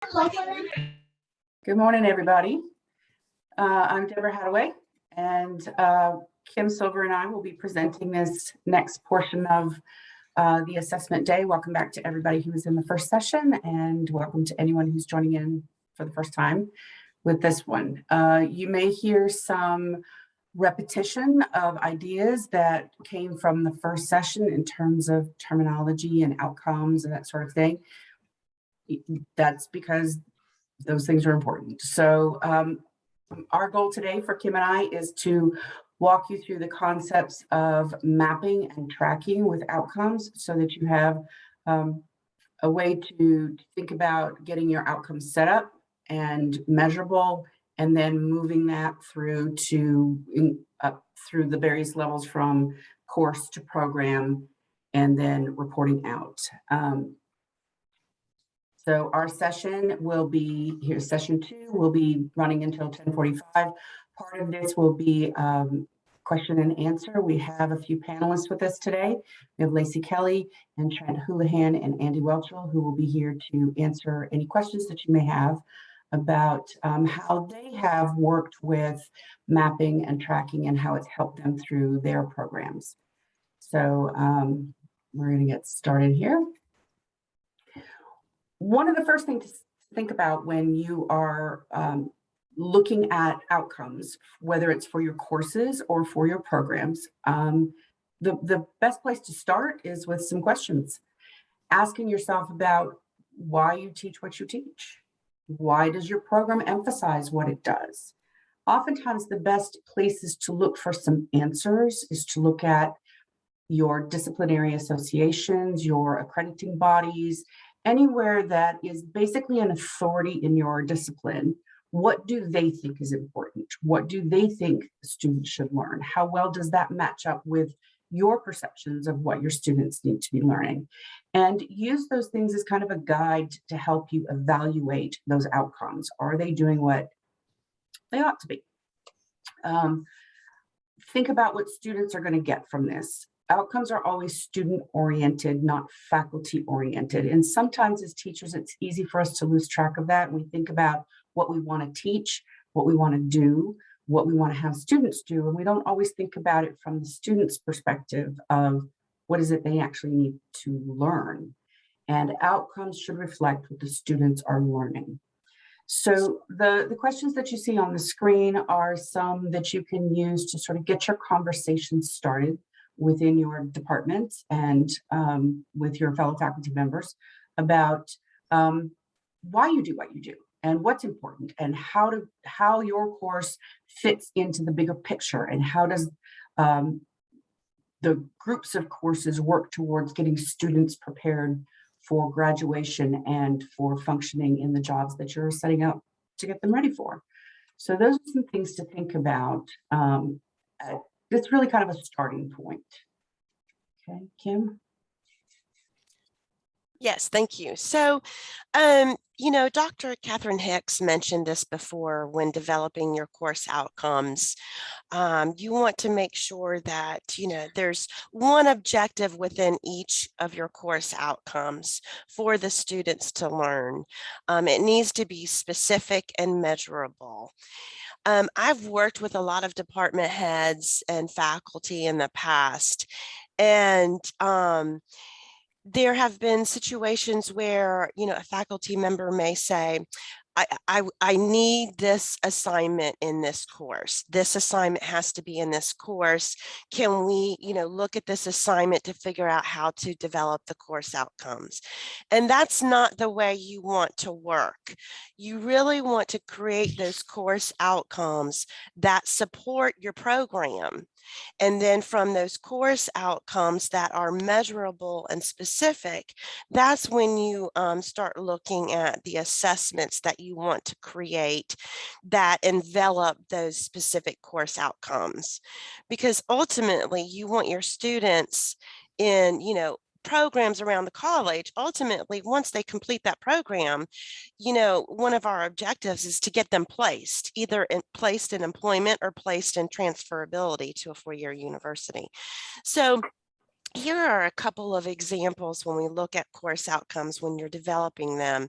Good morning, everybody. I'm Debra Hadaway, and Kim Silver and I will be presenting this next portion of the assessment day. Welcome back to everybody who was in the first session, and welcome to anyone who's joining in for the first time with this one. You may hear some repetition of ideas that came from the first session in terms of terminology and outcomes and that sort of thing. That's because those things are important. So our goal today for Kim and I is to walk you through the concepts of mapping and tracking with outcomes so that you have a way to think about getting your outcomes set up and measurable, and then moving that through up through the various levels from course to program and then reporting out. So our session will be, here's session 2, will be running until 10:45. Part of this will be question and answer. We have a few panelists with us today. We have Lacey Kelly and Trent Houlihan and Andy Welchel, who will be here to answer any questions that you may have about how they have worked with mapping and tracking and how it's helped them through their programs. So we're going to get started here. One of the first things to think about when you are looking at outcomes, whether it's for your courses or for your programs, the best place to start is with some questions. Asking yourself about why you teach what you teach. Why does your program emphasize what it does? Oftentimes, the best places to look for some answers is to look at your disciplinary associations, your accrediting bodies, anywhere that is basically an authority in your discipline. What do they think is important? What do they think students should learn? How well does that match up with your perceptions of what your students need to be learning? And use those things as kind of a guide to help you evaluate those outcomes. Are they doing what they ought to be? Think about what students are going to get from this. Outcomes are always student-oriented, not faculty-oriented. And sometimes as teachers, it's easy for us to lose track of that. We think about what we want to teach, what we want to do, what we want to have students do. And we don't always think about it from the student's perspective of what is it they actually need to learn. And outcomes should reflect what the students are learning. So the questions that you see on the screen are some that you can use to sort of get your conversation started within your department and with your fellow faculty members about why you do what you do and what's important and how your course fits into the bigger picture, and how does the groups of courses work towards getting students prepared for graduation and for functioning in the jobs that you're setting up to get them ready for. So those are some things to think about. It's really kind of a starting point. Okay, Kim? Yes, thank you. So, Dr. Catherine Hicks mentioned this before when developing your course outcomes. You want to make sure that, there's one objective within each of your course outcomes for the students to learn. It needs to be specific and measurable. I've worked with a lot of department heads and faculty in the past, and there have been situations where, a faculty member may say, I need this assignment in this course. This assignment has to be in this course. Can we, look at this assignment to figure out how to develop the course outcomes? And that's not the way you want to work. You really want to create those course outcomes that support your program. And then from those course outcomes that are measurable and specific, that's when you start looking at the assessments that you want to create that envelop those specific course outcomes. Because ultimately, you want your students in, programs around the college, ultimately, once they complete that program, one of our objectives is to get them placed, either placed in employment or placed in transferability to a four-year university. So here are a couple of examples when we look at course outcomes when you're developing them.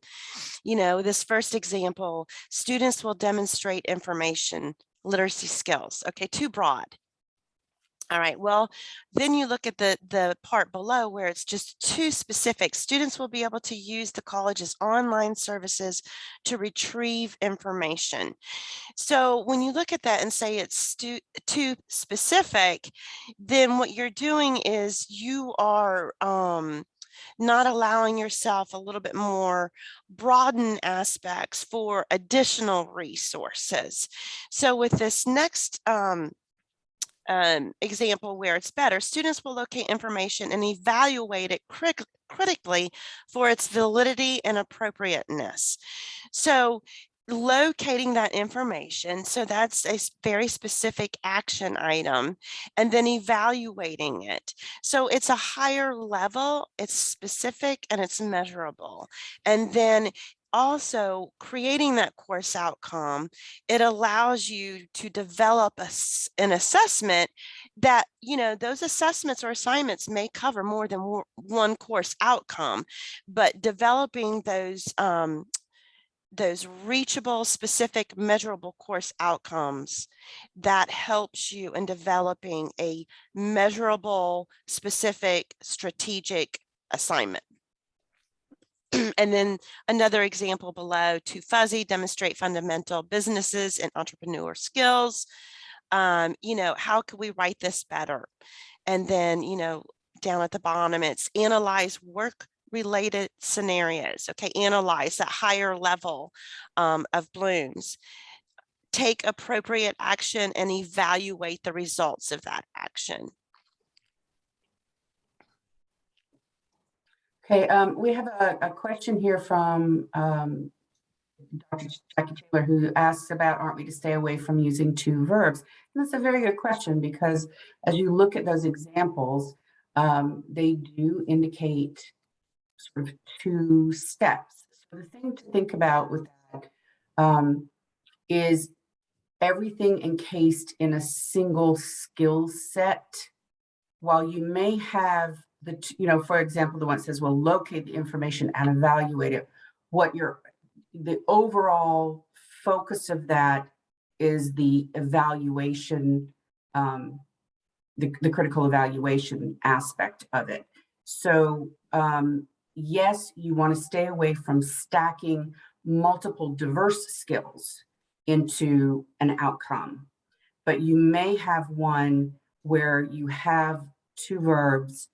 This first example, students will demonstrate information literacy skills. Okay, too broad. All right, well, then you look at the part below where it's just too specific. Students will be able to use the college's online services to retrieve information. So when you look at that and say it's too specific, then what you're doing is you are not allowing yourself a little bit more broadened aspects for additional resources. So with this next example where it's better, students will locate information and evaluate it critically for its validity and appropriateness. So locating that information, so that's a very specific action item, and then evaluating it. So it's a higher level, it's specific, and it's measurable. And then also creating that course outcome, it allows you to develop an assessment that, those assessments or assignments may cover more than one course outcome, but developing those reachable, specific, measurable course outcomes, that helps you in developing a measurable, specific, strategic assignment. And then another example below, too fuzzy, demonstrate fundamental businesses and entrepreneur skills. How could we write this better? And then, down at the bottom, it's analyze work-related scenarios. Okay, analyze that higher level of blooms. Take appropriate action and evaluate the results of that action. Okay, we have a question here from Dr. Jackie Taylor, who asks about, aren't we to stay away from using two verbs? And that's a very good question, because as you look at those examples, they do indicate sort of two steps. So the thing to think about with that is everything encased in a single skill set. While you may have for example, the one that says, well, locate the information and evaluate it, the overall focus of that is the evaluation, the critical evaluation aspect of it. So yes, you want to stay away from stacking multiple diverse skills into an outcome, but you may have one where you have two verbs,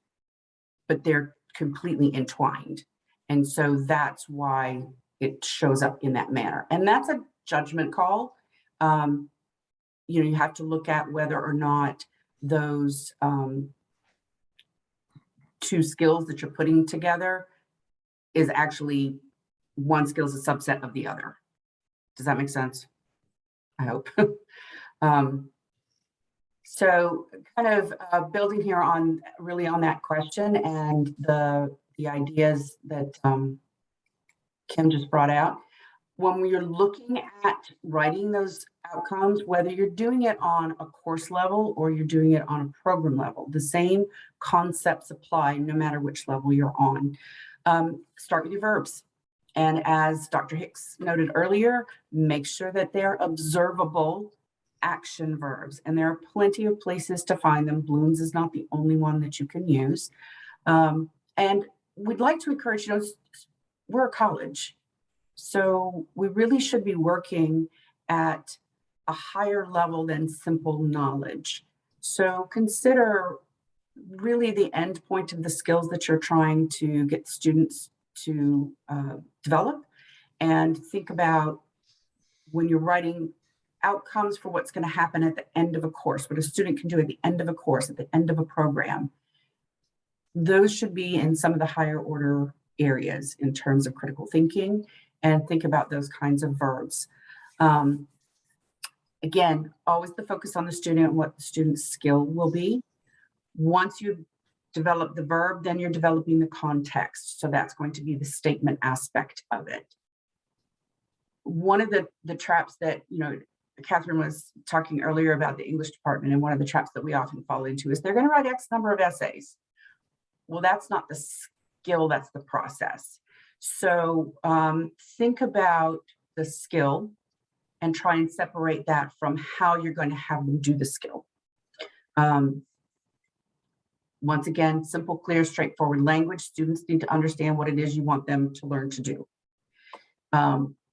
but they're completely entwined. And so that's why it shows up in that manner. And that's a judgment call. You have to look at whether or not those two skills that you're putting together is actually one skill is a subset of the other. Does that make sense? I hope. So kind of building here on that question and the ideas that Kim just brought out. When we are looking at writing those outcomes, whether you're doing it on a course level or you're doing it on a program level, the same concepts apply no matter which level you're on. Start with your verbs. And as Dr. Hicks noted earlier, make sure that they're observable action verbs. And there are plenty of places to find them. Bloom's is not the only one that you can use. And we'd like to encourage, we're a college. So we really should be working at a higher level than simple knowledge. So consider really the end point of the skills that you're trying to get students to develop, and think about when you're writing outcomes for what's going to happen at the end of a course, what a student can do at the end of a course, at the end of a program. Those should be in some of the higher order areas in terms of critical thinking, and think about those kinds of verbs. Again, always the focus on the student and what the student's skill will be. Once you've developed the verb, then you're developing the context. So that's going to be the statement aspect of it. One of the traps that, Catherine was talking earlier about the English department, and one of the traps that we often fall into is they're going to write X number of essays. Well, that's not the skill, that's the process. So think about the skill and try and separate that from how you're going to have them do the skill. Once again, simple, clear, straightforward language. Students need to understand what it is you want them to learn to do.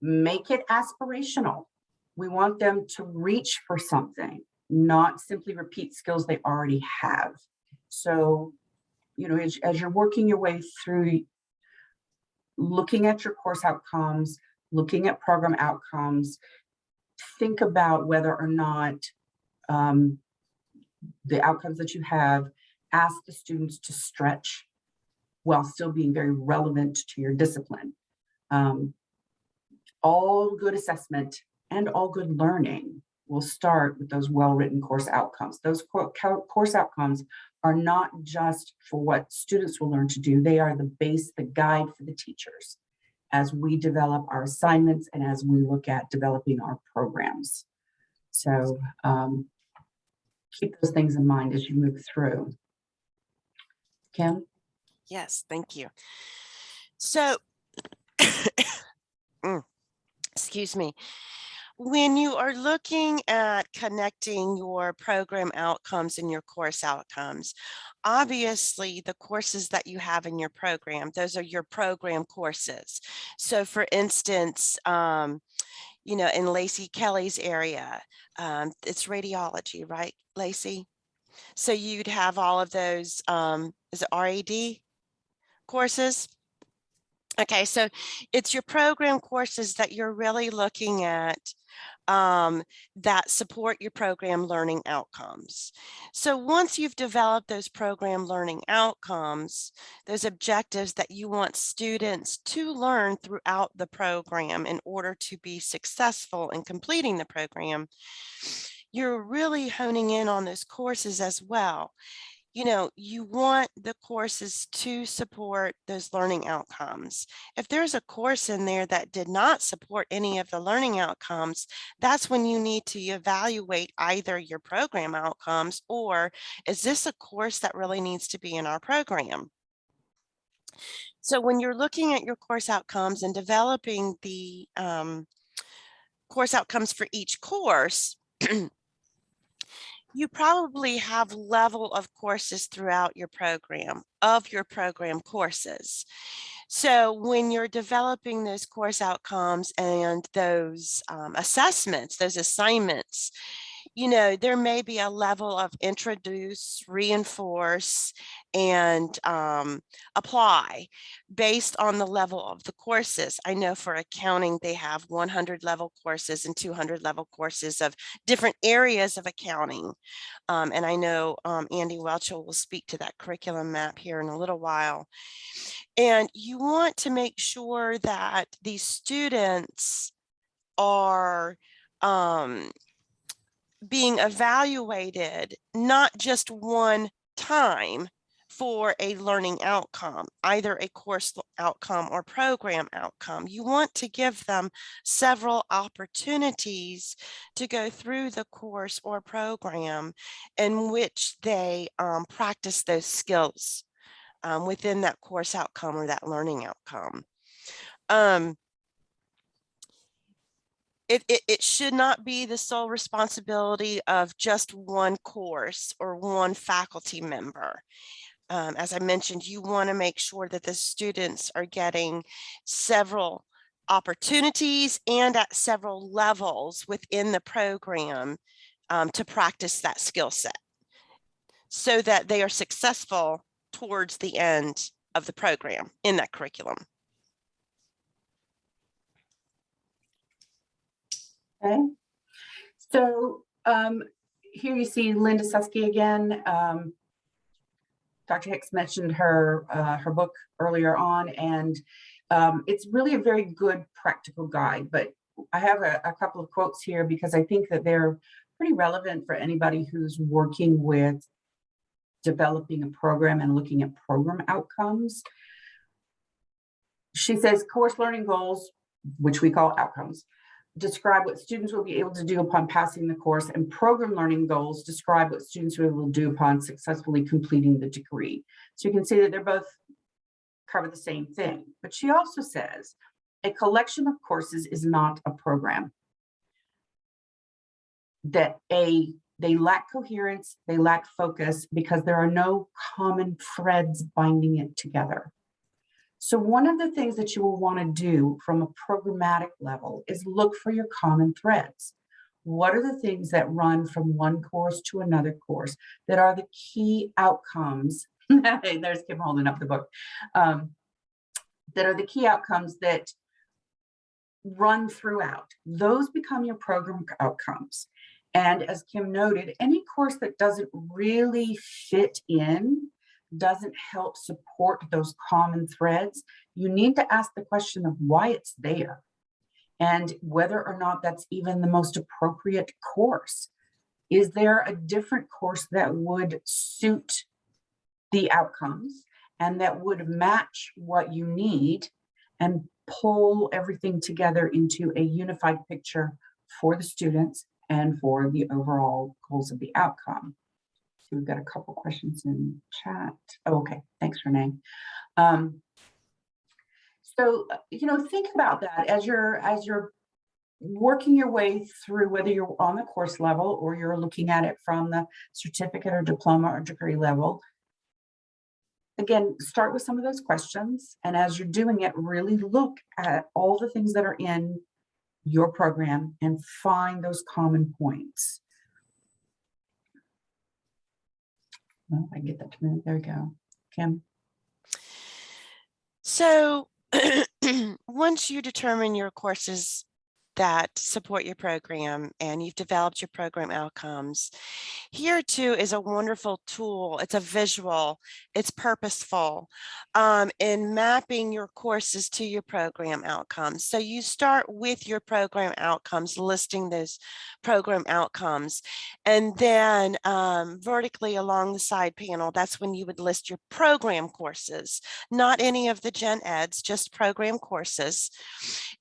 Make it aspirational. We want them to reach for something, not simply repeat skills they already have. So, you know, as you're working your way through looking at your course outcomes, looking at program outcomes, think about whether or not the outcomes that you have, ask the students to stretch while still being very relevant to your discipline. All good assessment and all good learning will start with those well-written course outcomes. Those course outcomes are not just for what students will learn to do. They are the base, the guide for the teachers as we develop our assignments and as we look at developing our programs. So keep those things in mind as you move through. Kim? Yes, thank you. So, excuse me. When you are looking at connecting your program outcomes and your course outcomes, obviously the courses that you have in your program, those are your program courses. So for instance, you know, in Lacey Kelly's area, it's radiology, right, Lacey? So you'd have all of those, is it RAD courses? Okay, so it's your program courses that you're really looking at that support your program learning outcomes. So once you've developed those program learning outcomes, those objectives that you want students to learn throughout the program in order to be successful in completing the program, you're really honing in on those courses as well. You know, you want the courses to support those learning outcomes. If there's a course in there that did not support any of the learning outcomes, that's when you need to evaluate either your program outcomes or is this a course that really needs to be in our program? So when you're looking at your course outcomes and developing the course outcomes for each course, you probably have level of courses throughout your program, of your program courses. So when you're developing those course outcomes and those assessments, those assignments, you know, there may be a level of introduce, reinforce, and apply based on the level of the courses. I know for accounting, they have 100 level courses and 200 level courses of different areas of accounting. And I know Andy Welchel will speak to that curriculum map here in a little while. And you want to make sure that these students are being evaluated not just one time for a learning outcome, either a course outcome or program outcome. You want to give them several opportunities to go through the course or program in which they practice those skills within that course outcome or that learning outcome. It should not be the sole responsibility of just one course or one faculty member. As I mentioned, you want to make sure that the students are getting several opportunities and at several levels within the program to practice that skill set so that they are successful towards the end of the program in that curriculum. Okay, so here you see Linda Susky again. Dr. Hicks mentioned her her book earlier on, and it's really a very good practical guide. But I have a couple of quotes here because I think that they're pretty relevant for anybody who's working with developing a program and looking at program outcomes. She says, course learning goals, which we call outcomes, describe what students will be able to do upon passing the course, and program learning goals describe what students will be able to do upon successfully completing the degree. So you can see that they're both cover the same thing. But she also says a collection of courses is not a program. That they lack coherence, they lack focus because there are no common threads binding it together. So one of the things that you will want to do from a programmatic level is look for your common threads. What are the things that run from one course to another course that are the key outcomes? Hey, there's Kim holding up the book. That are the key outcomes that run throughout. Those become your program outcomes. And as Kim noted, any course that doesn't really fit in, doesn't help support those common threads, you need to ask the question of why it's there and whether or not that's even the most appropriate course. Is there a different course that would suit the outcomes and that would match what you need and pull everything together into a unified picture for the students and for the overall goals of the outcome? So we've got a couple questions in chat. Oh, okay, thanks, Renee. So, think about that as you're working your way through, whether you're on the course level or you're looking at it from the certificate or diploma or degree level. Again, start with some of those questions. And as you're doing it, really look at all the things that are in your program and find those common points. Well, I can get that to me. There we go. Kim. So once you determine your courses that support your program and you've developed your program outcomes, here too is a wonderful tool. It's a visual, it's purposeful in mapping your courses to your program outcomes. So you start with your program outcomes, listing those program outcomes, and then vertically along the side panel, that's when you would list your program courses, not any of the gen eds, just program courses.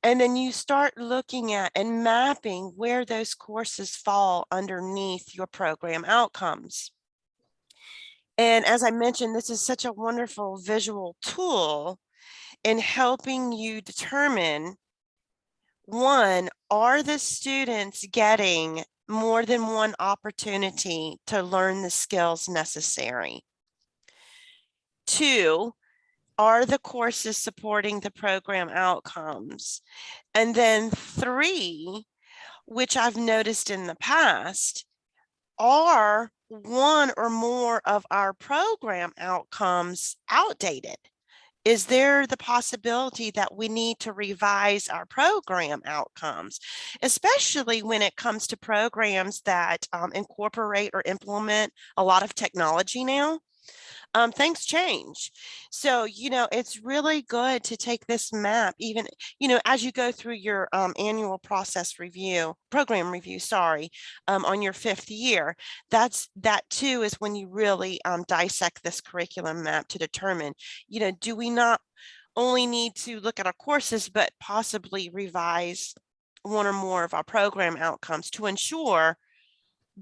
And then you start looking at and mapping where those courses fall underneath your program outcomes. And as I mentioned, this is such a wonderful visual tool in helping you determine, one, are the students getting more than one opportunity to learn the skills necessary? Two, are the courses supporting the program outcomes? And then three, which I've noticed in the past, are one or more of our program outcomes outdated? Is there the possibility that we need to revise our program outcomes, especially when it comes to programs that incorporate or implement a lot of technology now? Things change. So, it's really good to take this map, even, as you go through your annual program review, on your 5th year. That too is when you really dissect this curriculum map to determine, do we not only need to look at our courses, but possibly revise one or more of our program outcomes to ensure,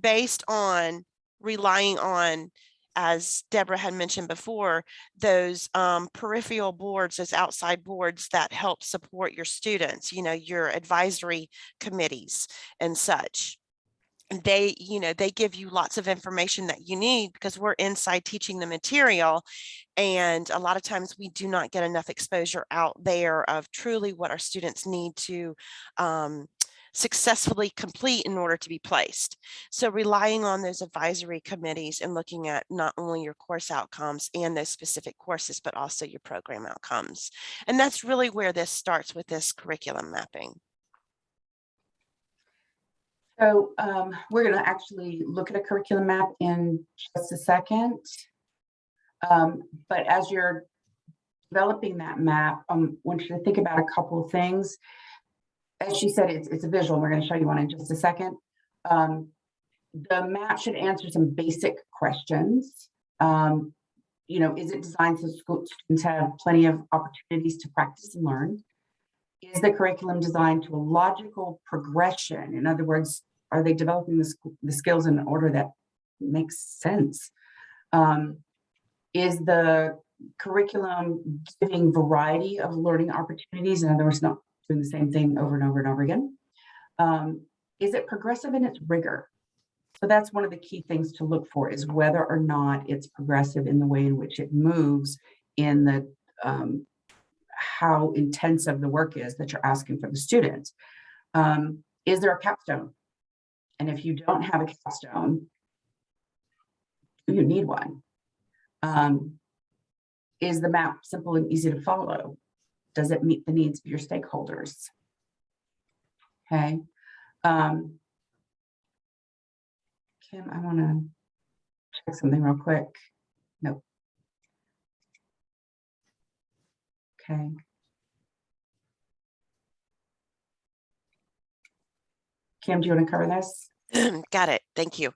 based on relying on, as Debra had mentioned before, those peripheral boards, those outside boards that help support your students, your advisory committees and such. They give you lots of information that you need because we're inside teaching the material. And a lot of times we do not get enough exposure out there of truly what our students need to successfully complete in order to be placed. So relying on those advisory committees and looking at not only your course outcomes and those specific courses, but also your program outcomes. And that's really where this starts with this curriculum mapping. So we're going to actually look at a curriculum map in just a second. But as you're developing that map, I want you to think about a couple of things. As she said, it's a visual. We're going to show you one in just a second. The map should answer some basic questions. Is it designed so students have plenty of opportunities to practice and learn? Is the curriculum designed to a logical progression? In other words, are they developing the skills in an order that makes sense? Is the curriculum giving variety of learning opportunities? In other words, not doing the same thing over and over and over again. Is it progressive in its rigor? So that's one of the key things to look for, is whether or not it's progressive in the way in which it moves, in the how intensive the work is that you're asking for the students. Is there a capstone? And if you don't have a capstone, do you need one? Is the map simple and easy to follow? Does it meet the needs of your stakeholders? Okay. Kim, I want to check something real quick. Nope. Okay. Kim, do you want to cover this? Got it. Thank you.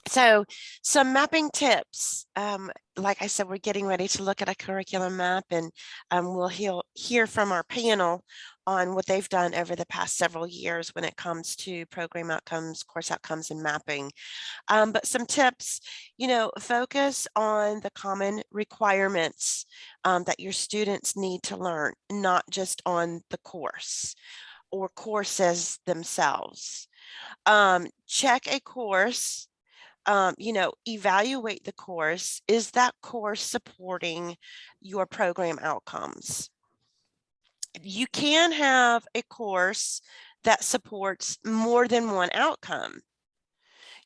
So some mapping tips. Like I said, we're getting ready to look at a curriculum map, and we'll hear from our panel on what they've done over the past several years when it comes to program outcomes, course outcomes, and mapping. But some tips, focus on the common requirements that your students need to learn, not just on the course or courses themselves. Check a course. Evaluate the course. Is that course supporting your program outcomes? You can have a course that supports more than one outcome.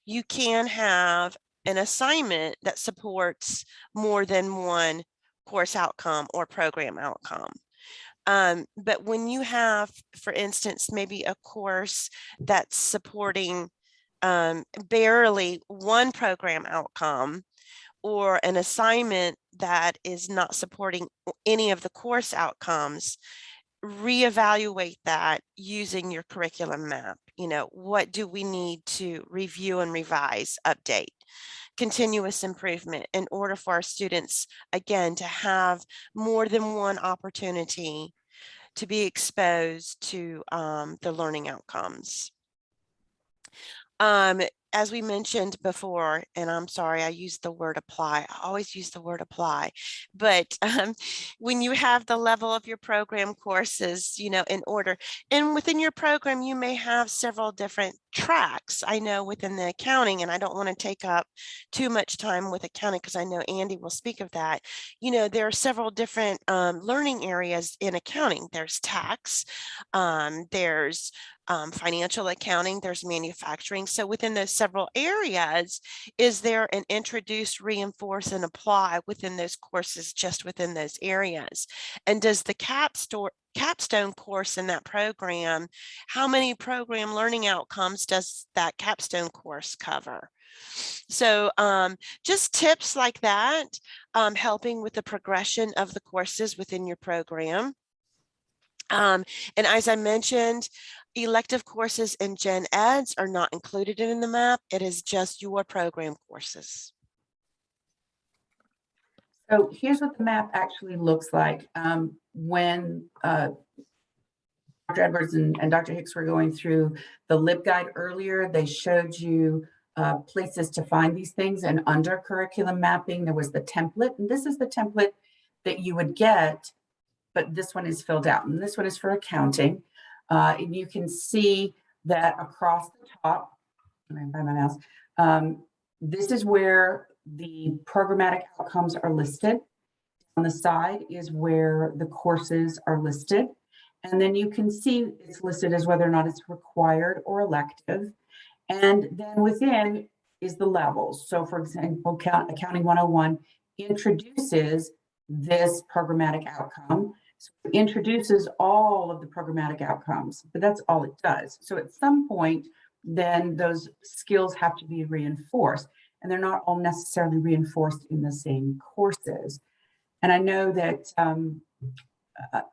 You can have an assignment that supports more than one course outcome or program outcome. But when you have, for instance, maybe a course that's supporting barely one program outcome, or an assignment that is not supporting any of the course outcomes, reevaluate that using your curriculum map. What do we need to review and revise, update, continuous improvement, in order for our students, again, to have more than one opportunity to be exposed to the learning outcomes. As we mentioned before, and I'm sorry, I used the word apply. I always use the word apply, but when you have the level of your program courses, in order, and within your program, you may have several different tracks. I know within the accounting, and I don't want to take up too much time with accounting because I know Andy will speak of that. There are several different learning areas in accounting. There's tax, there's financial accounting, there's manufacturing. So within those several areas, is there an introduce, reinforce, and apply within those courses, just within those areas? And does the capstone course in that program, how many program learning outcomes does that capstone course cover? So just tips like that, helping with the progression of the courses within your program. And as I mentioned, elective courses and gen eds are not included in the map. It is just your program courses. So here's what the map actually looks like. When Dr. Edwards and Dr. Hicks were going through the LibGuide earlier, they showed you places to find these things, and under curriculum mapping, there was the template, and this is the template that you would get, but this one is filled out, and this one is for accounting. And you can see that across the top, I'm by my mouse, this is where the programmatic outcomes are listed. On the side is where the courses are listed. And then you can see it's listed as whether or not it's required or elective. And then within is the levels. So for example, Accounting 101 introduces this programmatic outcome. So it introduces all of the programmatic outcomes, but that's all it does. So at some point, then those skills have to be reinforced, and they're not all necessarily reinforced in the same courses. And I know that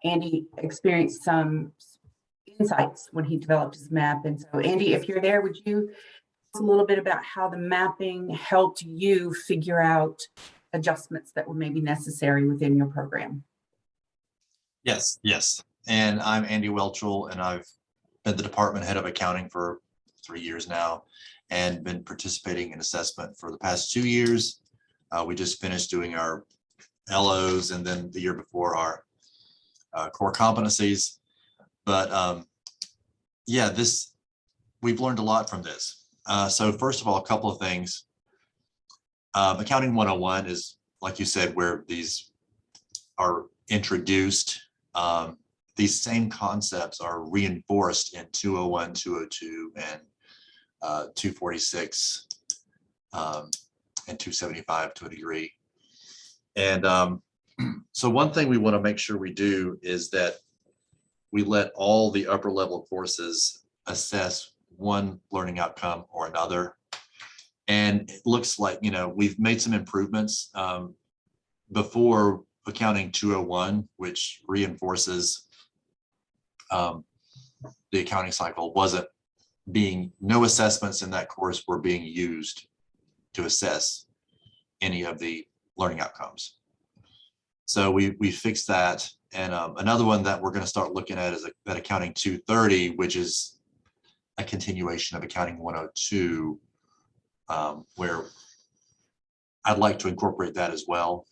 Andy experienced some insights when he developed his map. And so Andy, if you're there, would you talk a little bit about how the mapping helped you figure out adjustments that were maybe necessary within your program? Yes. And I'm Andy Welchel, and I've been the department head of accounting for 3 years now and been participating in assessment for the past 2 years. We just finished doing our LOs and then the year before our core competencies. But yeah, we've learned a lot from this. So first of all, a couple of things. Accounting 101 is, like you said, where these are introduced. These same concepts are reinforced in 201, 202, and 246, and 275 to a degree. And so one thing we want to make sure we do is that we let all the upper level courses assess one learning outcome or another. And it looks like, we've made some improvements before accounting 201, which reinforces the accounting cycle, no assessments in that course were being used to assess any of the learning outcomes. So we fixed that. And another one that we're going to start looking at is that accounting 230, which is a continuation of accounting 102, where I'd like to incorporate that as well.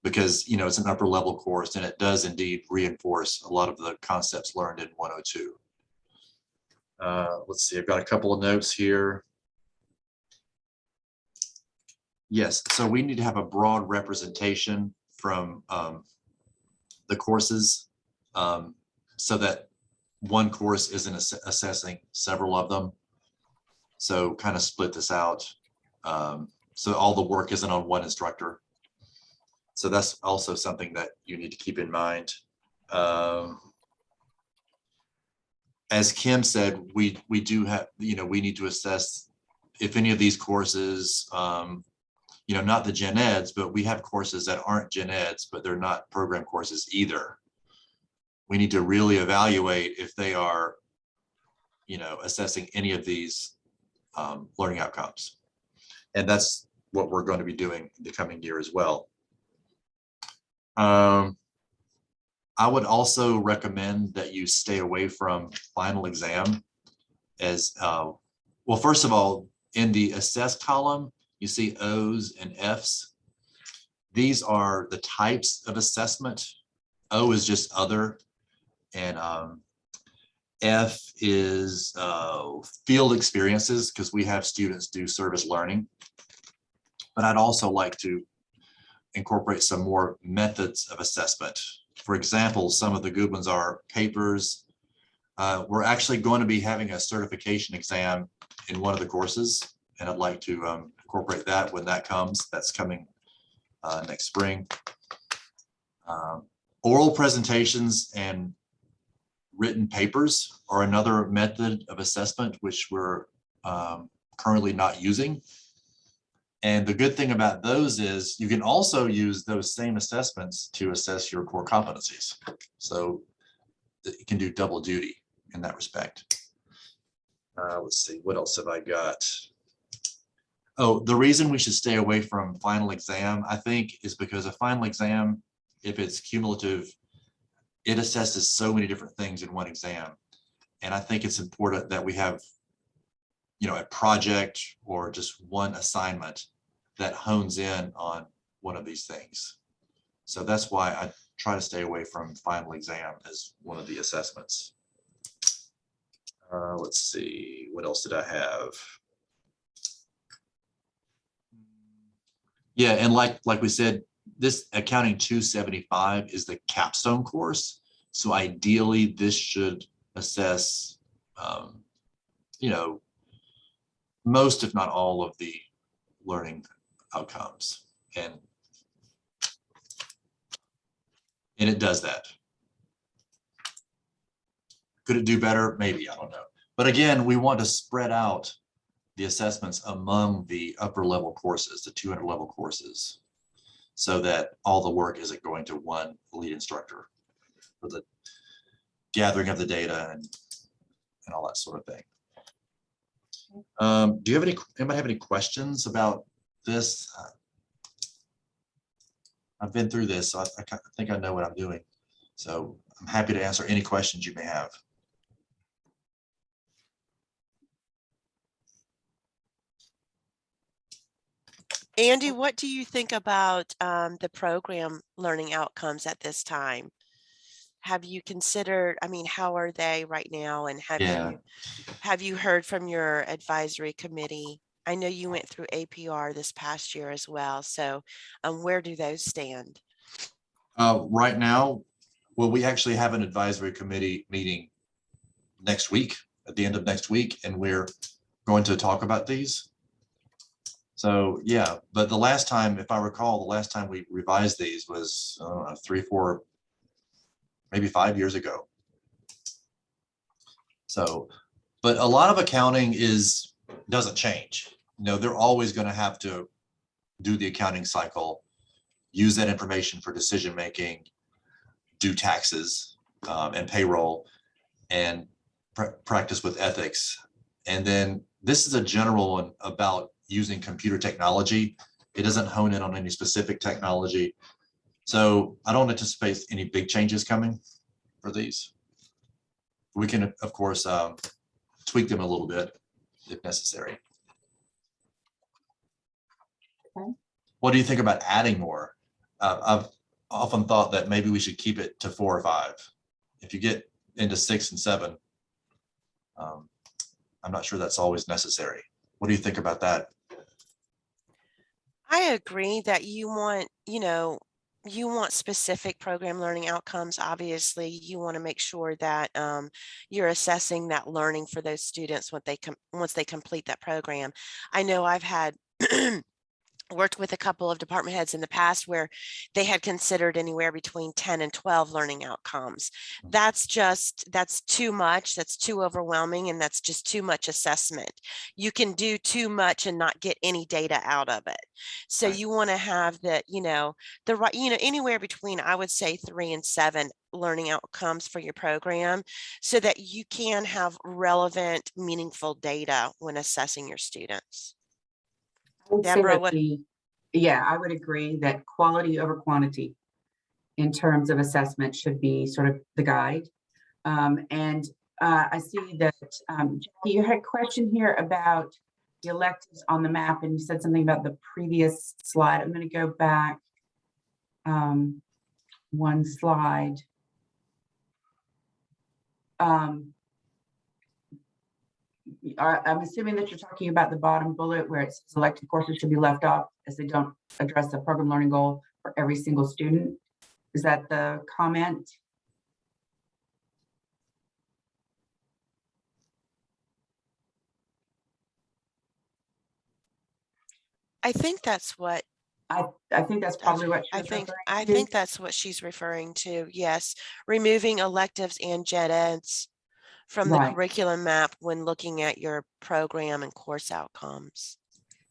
Because it's an upper level course and it does indeed reinforce a lot of the concepts learned in 102. Let's see, I've got a couple of notes here. Yes, so we need to have a broad representation from the courses so that one course isn't assessing several of them. So kind of split this out so all the work isn't on one instructor. So that's also something that you need to keep in mind. As Kim said, we do have, we need to assess if any of these courses, not the gen eds, but we have courses that aren't gen eds, but they're not program courses either. We need to really evaluate if they are, assessing any of these learning outcomes. And that's what we're going to be doing the coming year as well. I would also recommend that you stay away from final exam as, well, first of all, in the assess column, you see O's and F's. These are the types of assessment. O is just other, and F is field experiences, because we have students do service learning. But I'd also like to incorporate some more methods of assessment. For example, some of the good ones are papers. We're actually going to be having a certification exam in one of the courses, and I'd like to incorporate that when that comes. That's coming next spring. Oral presentations and written papers are another method of assessment, which we're currently not using. And the good thing about those is you can also use those same assessments to assess your core competencies. So you can do double duty in that respect. Let's see, what else have I got? Oh, the reason we should stay away from final exam, I think, is because a final exam, if it's cumulative, it assesses so many different things in one exam. And I think it's important that we have, a project or just one assignment that hones in on one of these things. So that's why I try to stay away from final exam as one of the assessments. Let's see, what else did I have? Yeah, and like we said, this accounting 275 is the capstone course. So ideally this should assess, most, if not all, of the learning outcomes. And it does that. Could it do better? Maybe, I don't know. But again, we want to spread out the assessments among the upper level courses, the 200 level courses, so that all the work isn't going to one lead instructor for the gathering of the data and all that sort of thing. Do you have anybody have any questions about this? I've been through this, so I think I know what I'm doing. So I'm happy to answer any questions you may have. Andy, what do you think about the program learning outcomes at this time? Have you considered, I mean, how are they right now? And Yeah. have you heard from your advisory committee? I know you went through APR this past year as well. So where do those stand? Right now, well, we actually have an advisory committee meeting next week, at the end of next week, and we're going to talk about these. So yeah, but the last time, if I recall, the last time we revised these was 3, 4, maybe 5 years ago. So, but a lot of accounting doesn't change. You know, they're always going to have to do the accounting cycle, use that information for decision making, do taxes and payroll, and practice with ethics. And then this is a general one about using computer technology. It doesn't hone in on any specific technology. So I don't anticipate any big changes coming for these. We can, of course, tweak them a little bit if necessary. Okay. What do you think about adding more? I've often thought that maybe we should keep it to 4 or 5. If you get into 6 and 7, I'm not sure that's always necessary. What do you think about that? I agree that you want, you want specific program learning outcomes. Obviously, you want to make sure that you're assessing that learning for those students once they complete that program. I know I've had worked with a couple of department heads in the past where they had considered anywhere between 10 and 12 learning outcomes. That's too much. That's too overwhelming. And that's just too much assessment. You can do too much and not get any data out of it. So Right. you want to have that, the right, anywhere between, I would say 3 and 7 learning outcomes for your program so that you can have relevant, meaningful data when assessing your students. I would say Deborah, that what? yeah, I would agree that quality over quantity in terms of assessment should be sort of the guide. And I see that, Jackie, you had a question here about the electives on the map, and you said something about the previous slide. I'm going to go back one slide. I'm assuming that you're talking about the bottom bullet where it says elective courses should be left off as they don't address the program learning goal for every single student. Is that the comment? I think that's what I think that's probably what she was referring I to. think that's what she's referring to. Yes, removing electives and gen eds from the Right. curriculum map when looking at your program and course outcomes.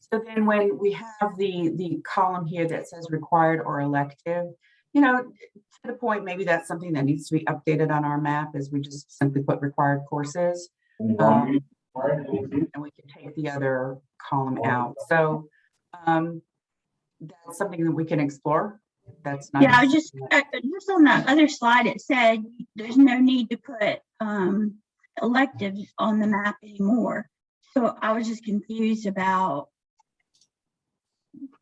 So then when we have the column here that says required or elective, to the point, maybe that's something that needs to be updated on our map, is we just simply put required courses. And we can take the other column out. So that's something that we can explore. That's not. Yeah, I was just on that other slide, it said there's no need to put electives on the map anymore. So I was just confused about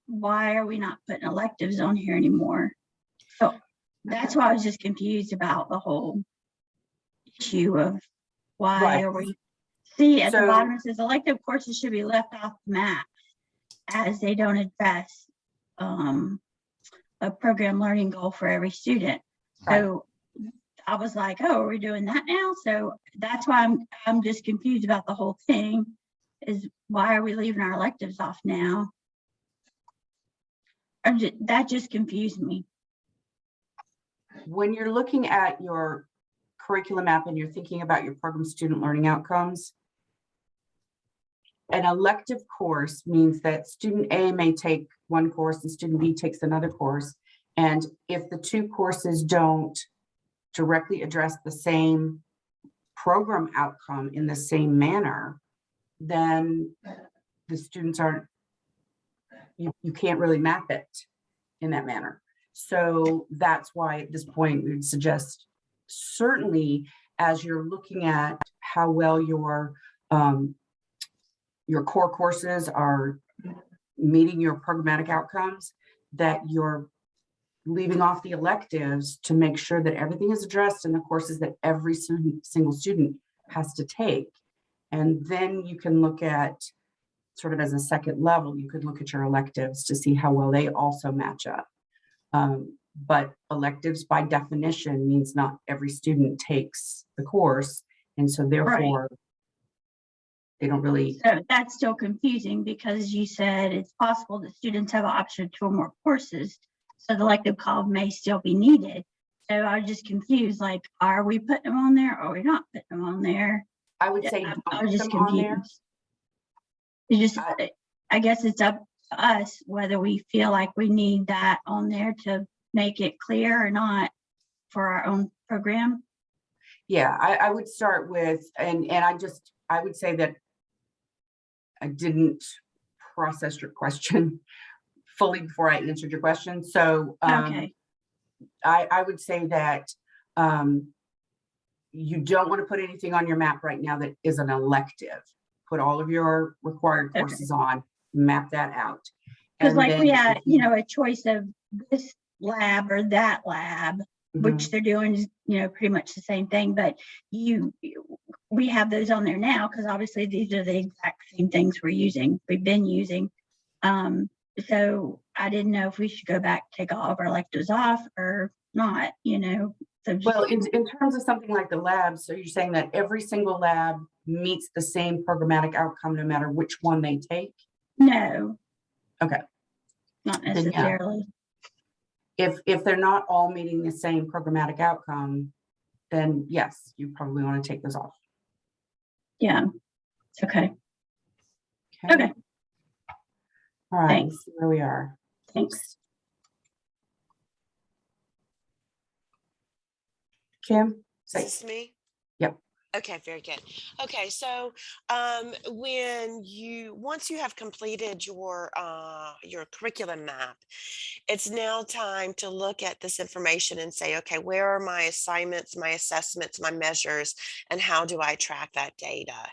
why are we not putting electives on here anymore? So that's why I was just confused about the whole issue of why Right. are we, see at the bottom it says elective courses should be left off the map as they don't address a program learning goal for every student. Right. So I was like, oh, are we doing that now? So that's why I'm just confused about the whole thing, is why are we leaving our electives off now? That just confused me. When you're looking at your curriculum map and you're thinking about your program student learning outcomes, an elective course means that student A may take one course and student B takes another course. And if the two courses don't directly address the same program outcome in the same manner, then the students aren't, you can't really map it in that manner. So that's why at this point, we would suggest certainly as you're looking at how well your core courses are meeting your programmatic outcomes, that you're leaving off the electives to make sure that everything is addressed in the courses that every single student has to take. And then you can look at sort of as a second level, you could look at your electives to see how well they also match up. But electives by definition means not every student takes the course. And so therefore, they don't really. So that's still confusing because you said it's possible that students have an option of 2 or more courses. So the elective column may still be needed. So I was just confused, like, are we putting them on there or are we not putting them on there? I would say I was just them on there. confused. It's just, I guess it's up to us whether we feel like we need that on there to make it clear or not for our own program. Yeah, I would start with, and I would say that I didn't process your question fully before I answered your question. So Okay, I would say that you don't want to put anything on your map right now that is an elective. Put all of your required Okay. courses on, map that out. because And like then we had, if you- a choice of this lab or that lab, Mhm. which they're doing is, pretty much the same thing, but we have those on there now because obviously these are the exact same things we've been using. So I didn't know if we should go back, take all of our electives off or not, so just, Well, in terms of something like the labs, so you're saying that every single lab meets the same programmatic outcome no matter which one they take? no. Okay. Not Then, yeah. necessarily. If they're not all meeting the same programmatic outcome, then yes, you probably want to take those off. Yeah. Okay. Okay. All right, Thanks. let's see where we are. Thanks. Kim? Is Say, this me? Yep. Okay, very good. Okay, so once you have completed your curriculum map, it's now time to look at this information and say, okay, where are my assignments, my assessments, my measures, and how do I track that data?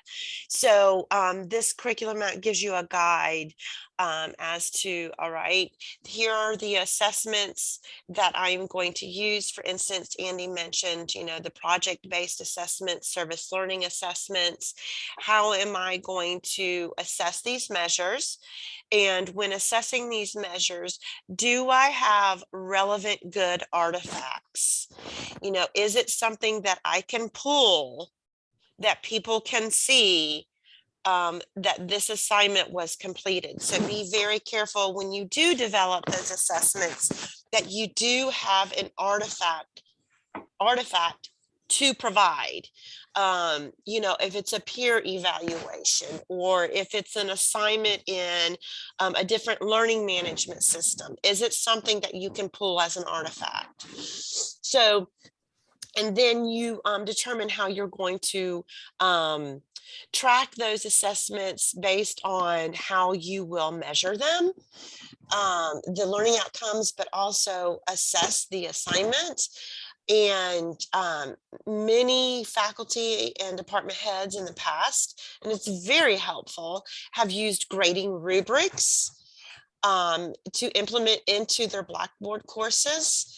So this curriculum map gives you a guide as to, all right, here are the assessments that I'm going to use. For instance, Andy mentioned, the project-based assessments, service learning assessments. How am I going to assess these measures? And when assessing these measures, do I have relevant good artifacts? Is it something that I can pull that people can see that this assignment was completed? So be very careful when you do develop those assessments that you do have an artifact to provide. If it's a peer evaluation or if it's an assignment in a different learning management system, is it something that you can pull as an artifact? So, and then you determine how you're going to track those assessments based on how you will measure them, the learning outcomes, but also assess the assignment. And many faculty and department heads in the past, and it's very helpful, have used grading rubrics to implement into their Blackboard courses.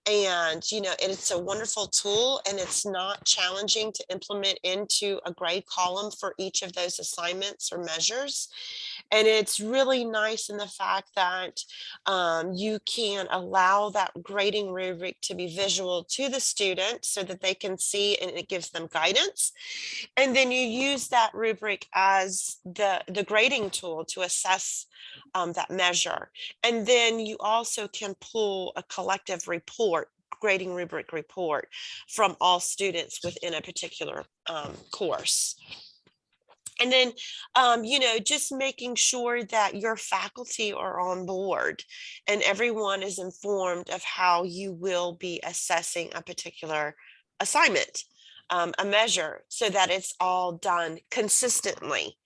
And, it's a wonderful tool, and it's not challenging to implement into a grade column for each of those assignments or measures. And it's really nice in the fact that you can allow that grading rubric to be visual to the student so that they can see, and it gives them guidance. And then you use that rubric as the grading tool to assess that measure. And then you also can pull a collective report, grading rubric report, from all students within a particular course. And then, just making sure that your faculty are on board and everyone is informed of how you will be assessing a particular assignment, a measure, so that it's all done consistently.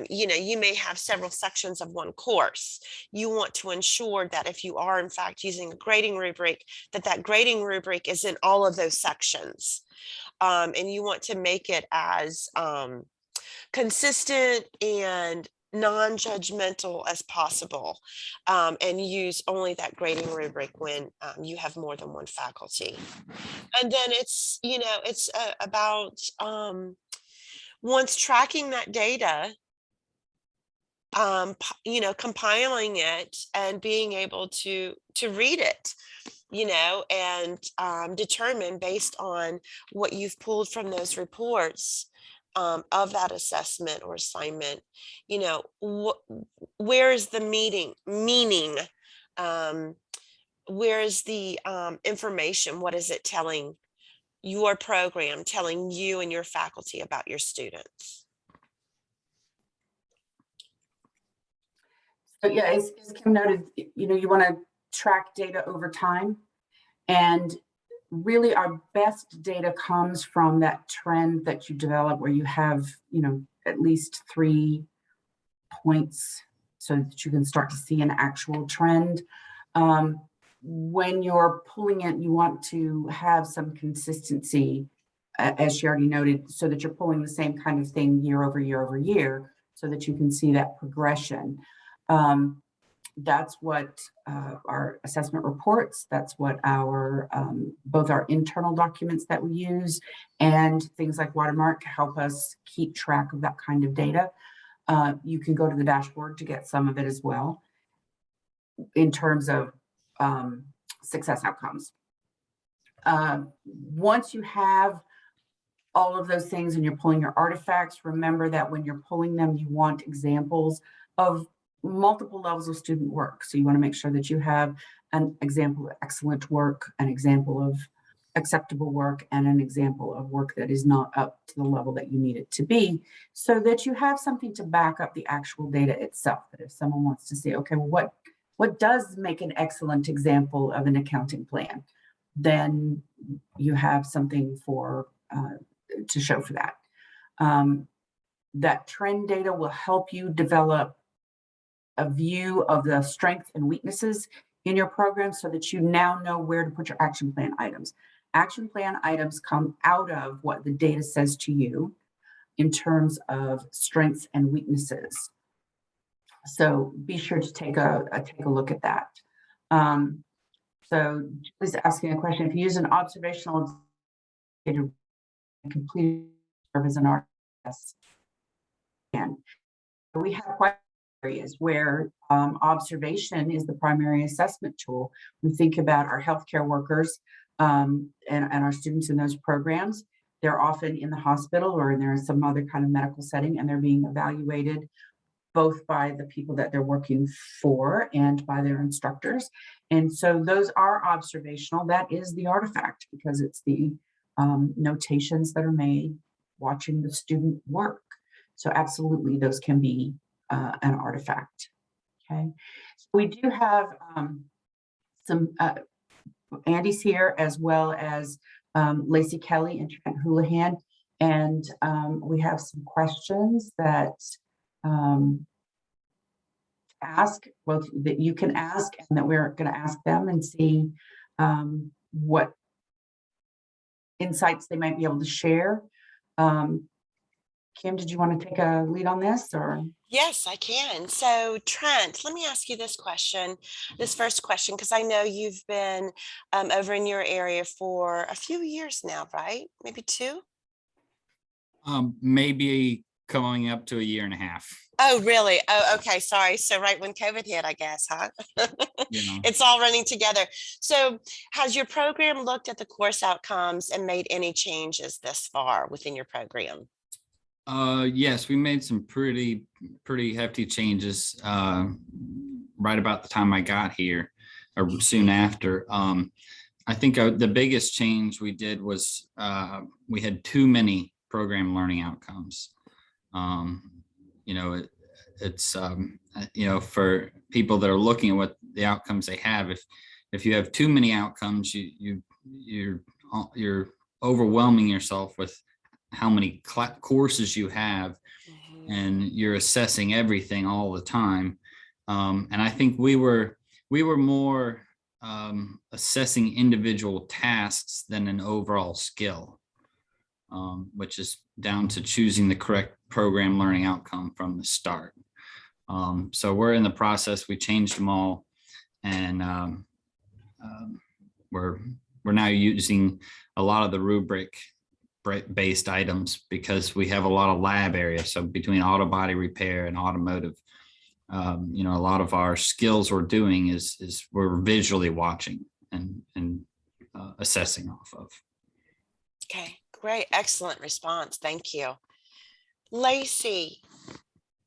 You may have several sections of one course. You want to ensure that if you are in fact using a grading rubric, that grading rubric is in all of those sections. And you want to make it as consistent and non-judgmental as possible, and use only that grading rubric when you have more than one faculty. And then it's about once tracking that data, compiling it and being able to read it, and determine based on what you've pulled from those reports of that assessment or assignment, where is the meaning, where is the information, what is it telling your program, telling you and your faculty about your students? So yeah, as Kim noted, you want to track data over time, and really our best data comes from that trend that you develop where you have, at least 3 points so that you can start to see an actual trend. When you're pulling it, you want to have some consistency, as she already noted, so that you're pulling the same kind of thing year over year over year, so that you can see that progression. That's what our assessment reports, that's what our both our internal documents that we use and things like Watermark help us keep track of that kind of data. You can go to the dashboard to get some of it as well in terms of success outcomes. Once you have all of those things and you're pulling your artifacts, remember that when you're pulling them, you want examples of multiple levels of student work. So you want to make sure that you have an example of excellent work, an example of acceptable work, and an example of work that is not up to the level that you need it to be, so that you have something to back up the actual data itself. That if someone wants to say, okay, well, what does make an excellent example of an accounting plan, then you have something for to show for that. That trend data will help you develop a view of the strengths and weaknesses in your program so that you now know where to put your action plan items. Action plan items come out of what the data says to you in terms of strengths and weaknesses. So be sure to take a look at that. So just asking a question, if you use an observational data complete as an RS, and we have quite areas where observation is the primary assessment tool. We think about our healthcare workers and our students in those programs. They're often in the hospital or in some other kind of medical setting, and they're being evaluated both by the people that they're working for and by their instructors. And so those are observational. That is the artifact, because it's the notations that are made watching the student work. So absolutely, those can be an artifact. Okay, so we do have some Andy's here, as well as Lacey Kelly and Trent Houlihan, and we have some questions that that you can ask, and that we're going to ask them and see what insights they might be able to share. Kim, did you want to take a lead on this, or? Yes, I can. So Trent, let me ask you this first question, because I know you've been over in your area for a few years now, right? Maybe 2? Maybe coming up to a year and a half. Oh, really? Oh, okay. Sorry. So right when COVID hit, I guess, huh? It's all running together. So has your program looked at the course outcomes and made any changes this far within your program? Yes, we made some pretty hefty changes right about the time I got here, or soon after. I think the biggest change we did was we had too many program learning outcomes. It's for people that are looking at what the outcomes they have, if you have too many outcomes, you're overwhelming yourself with how many courses you have. and you're assessing everything all the time. And I think we were more assessing individual tasks than an overall skill, which is down to choosing the correct program learning outcome from the start. So we're in the process. We changed them all, and we're now using a lot of the rubric based items because we have a lot of lab areas. So between auto body repair and automotive, you know, a lot of our skills we're doing is we're visually watching and assessing off of. Okay, great. Excellent response. Thank you. Lacey,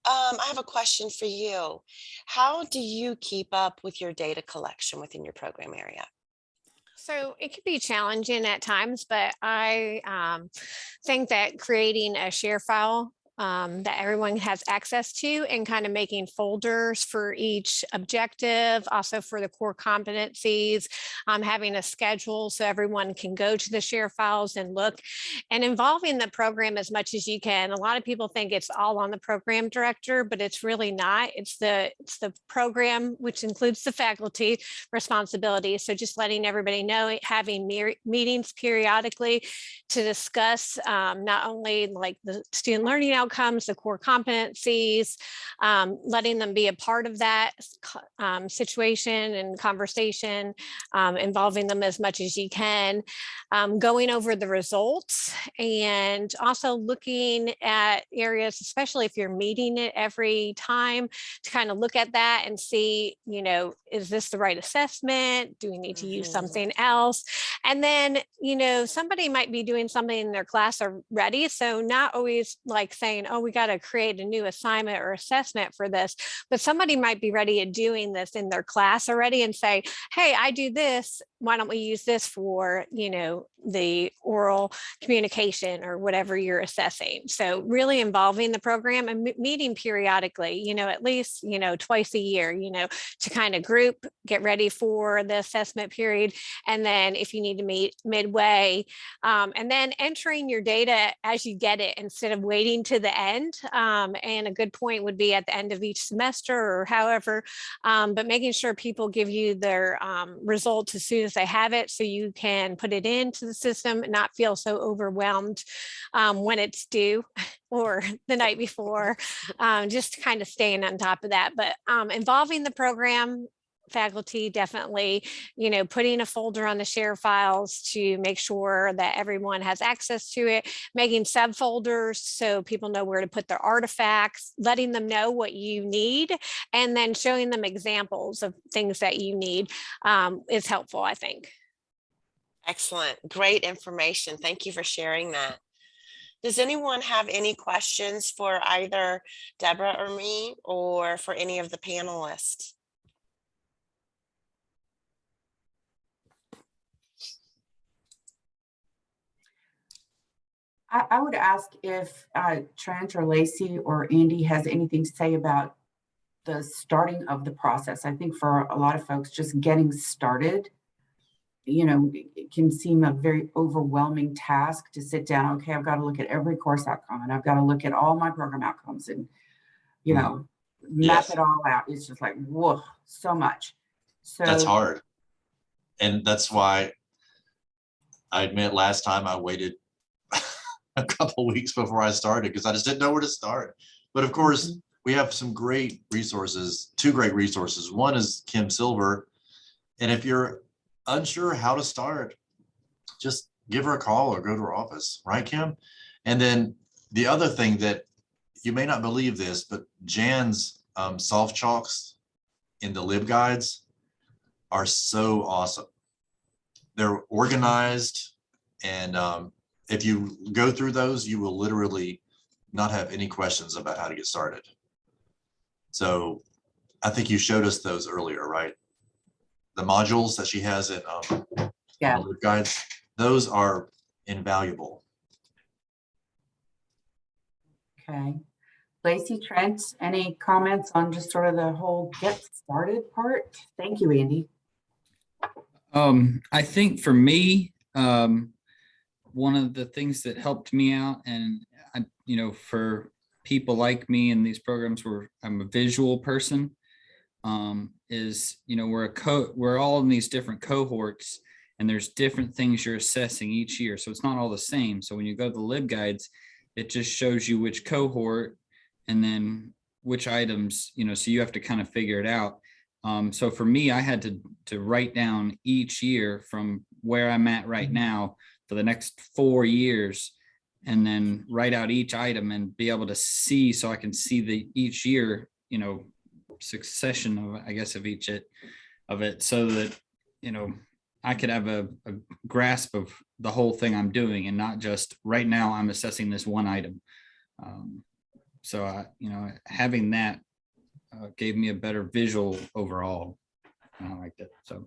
I have a question for you. How do you keep up with your data collection within your program area? So it could be challenging at times, but I think that creating a share file that everyone has access to and kind of making folders for each objective, also for the core competencies, having a schedule so everyone can go to the share files and look, and involving the program as much as you can. A lot of people think it's all on the program director, but it's really not. It's the program, which includes the faculty responsibility. So just letting everybody know, having meetings periodically to discuss not only like the student learning outcomes, the core competencies, letting them be a part of that situation and conversation, involving them as much as you can, going over the results, and also looking at areas, especially if you're meeting it every time, to kind of look at that and see, you know, is this the right assessment? Do we need to use something else? And then, you know, somebody might be doing something in their class already. So not always like saying, oh, we got to create a new assignment or assessment for this, but somebody might be ready at doing this in their class already and say, hey, I do this. Why don't we use this for, you know, the oral communication or whatever you're assessing? So really involving the program and meeting periodically, you know, at least, you know, twice a year, you know, to kind of group, get ready for the assessment period. And then if you need to meet midway, and then entering your data as you get it instead of waiting to the end. And a good point would be at the end of each semester or however, but making sure people give you their results as soon as they have it, so you can put it into the system and not feel so overwhelmed when it's due or the night before, just kind of staying on top of that. But involving the program faculty, definitely, you know, putting a folder on the share files to make sure that everyone has access to it, making subfolders so people know where to put their artifacts, letting them know what you need, and then showing them examples of things that you need is helpful, I think. Excellent. Great information. Thank you for sharing that. Does anyone have any questions for either Debra or me, or for any of the panelists? I would ask if Trent or Lacey or Andy has anything to say about the starting of the process. I think for a lot of folks, just getting started, you know, it can seem a very overwhelming task to sit down. Okay, I've got to look at every course outcome, and I've got to look at all my program outcomes, and, you know, map it all out. It's just like, whoa, so much. So that's hard. And that's why I admit last time I waited a couple weeks before I started because I just didn't know where to start. But of course, we have some great resources, two great resources. One is Kim Silver. And if you're unsure how to start, just give her a call or go to her office, right, Kim? And then the other thing that you may not believe this, but Jan's soft chalks in the LibGuides are so awesome. They're organized, and if you go through those, you will literally not have any questions about how to get started. So I think you showed us those earlier, right? The modules that she has in the guides, those are invaluable. okay. Lacey, Trent, any comments on just sort of the whole get started part? Thank you, Andy. I think for me, one of the things that helped me out, and you know, for people like me in these programs where I'm a visual person, is, we're all in these different cohorts, and there's different things you're assessing each year. So it's not all the same. So when you go to the LibGuides, it just shows you which cohort and then which items, so you have to kind of figure it out. So for me, I had to write down each year from where I'm at right now for the next 4 years, and then write out each item and be able to see, so I can see each year, succession of, I guess, of each of it, so that, I could have a grasp of the whole thing I'm doing, and not just right now I'm assessing this one item. So having that gave me a better visual overall, and I liked it. So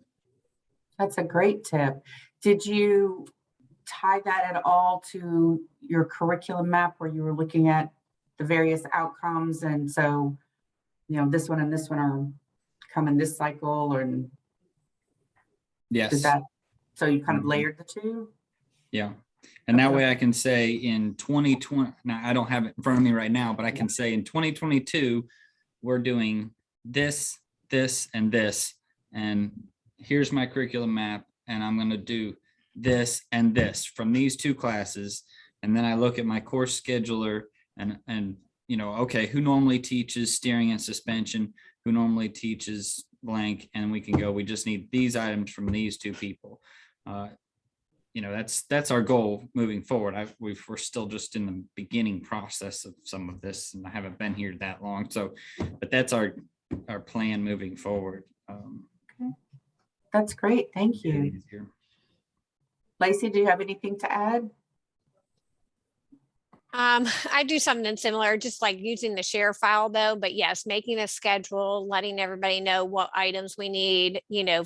That's a great tip. Did you tie that at all to your curriculum map where you were looking at the various outcomes? And so, this one and this one are coming this cycle, or did yes. that, so you kind of Mhm. layered the two? Yeah. And that Okay. way I can say in 2020, now I don't have it in front of me right now, but I can say in 2022, we're doing this, this, and this. And here's my curriculum map. And I'm going to do this and this from these 2 classes. And then I look at my course scheduler and okay, who normally teaches steering and suspension, who normally teaches blank, and we can go, we just need these items from these 2 people. That's our goal moving forward. We're still just in the beginning process of some of this, and I haven't been here that long. So, but that's our plan moving forward. Okay. That's great. Thank you. Easier. Lacey, do you have anything to add? I do something similar, just like using the share file though, but yes, making a schedule, letting everybody know what items we need,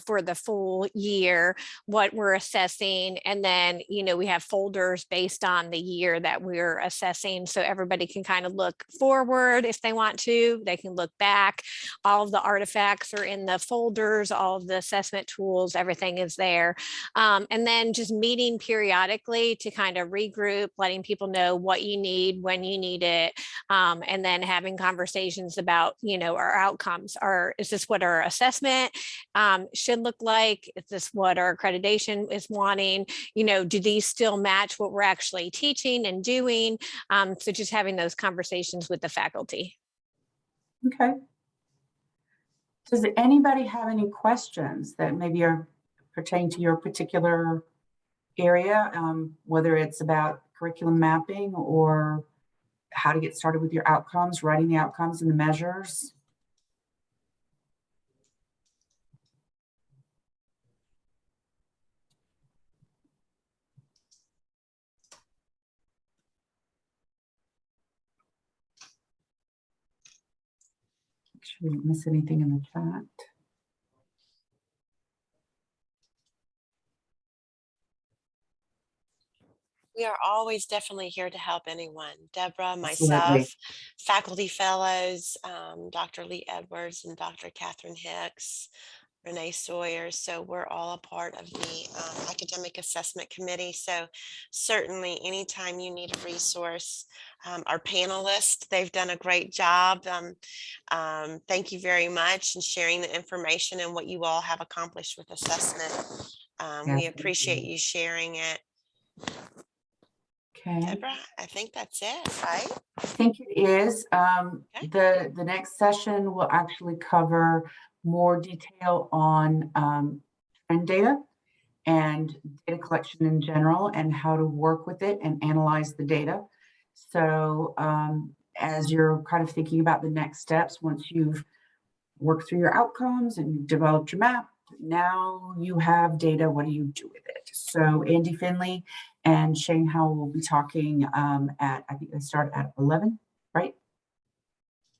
for the full year, what we're assessing. And then, we have folders based on the year that we're assessing. So everybody can kind of look forward if they want to, they can look back. All of the artifacts are in the folders, all of the assessment tools, everything is there. And then just meeting periodically to kind of regroup, letting people know what you need, when you need it, and then having conversations about, our outcomes. Is this what our assessment should look like? Is this what our accreditation is wanting? Do these still match what we're actually teaching and doing? So just having those conversations with the faculty. Okay. Does anybody have any questions that maybe pertain to your particular area, whether it's about curriculum mapping or how to get started with your outcomes, writing the outcomes and the measures? Make sure we don't miss anything in the chat. We are always definitely here to help anyone. Deborah, Absolutely. myself, faculty fellows, Dr. Lee Edwards and Dr. Catherine Hicks, Renee Sawyer. So we're all a part of the academic assessment committee. So certainly anytime you need a resource, our panelists, they've done a great job. Thank you very much and sharing the information and what you all have accomplished with assessment. We appreciate you sharing it. Okay. Debra, I think that's it, right? I think it is. Okay. The next session will actually cover more detail on trend data and data collection in general and how to work with it and analyze the data. So as you're kind of thinking about the next steps, once you've worked through your outcomes and you've developed your map, now you have data, what do you do with it? So Andy Finley and Shane Howell will be talking at, I think they start at 11, right?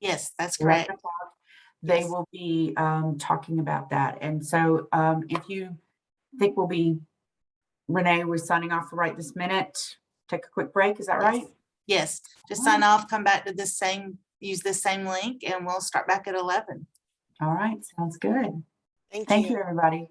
Yes, that's 11 correct. o'clock. They Yes. will be talking about that. And so if you think Renee, we're signing off right this minute, take a quick break, is that right? Yes. Just All sign right. off, come back to use the same link, and we'll start back at 11. All right, sounds good. Thank Thank you. you, everybody.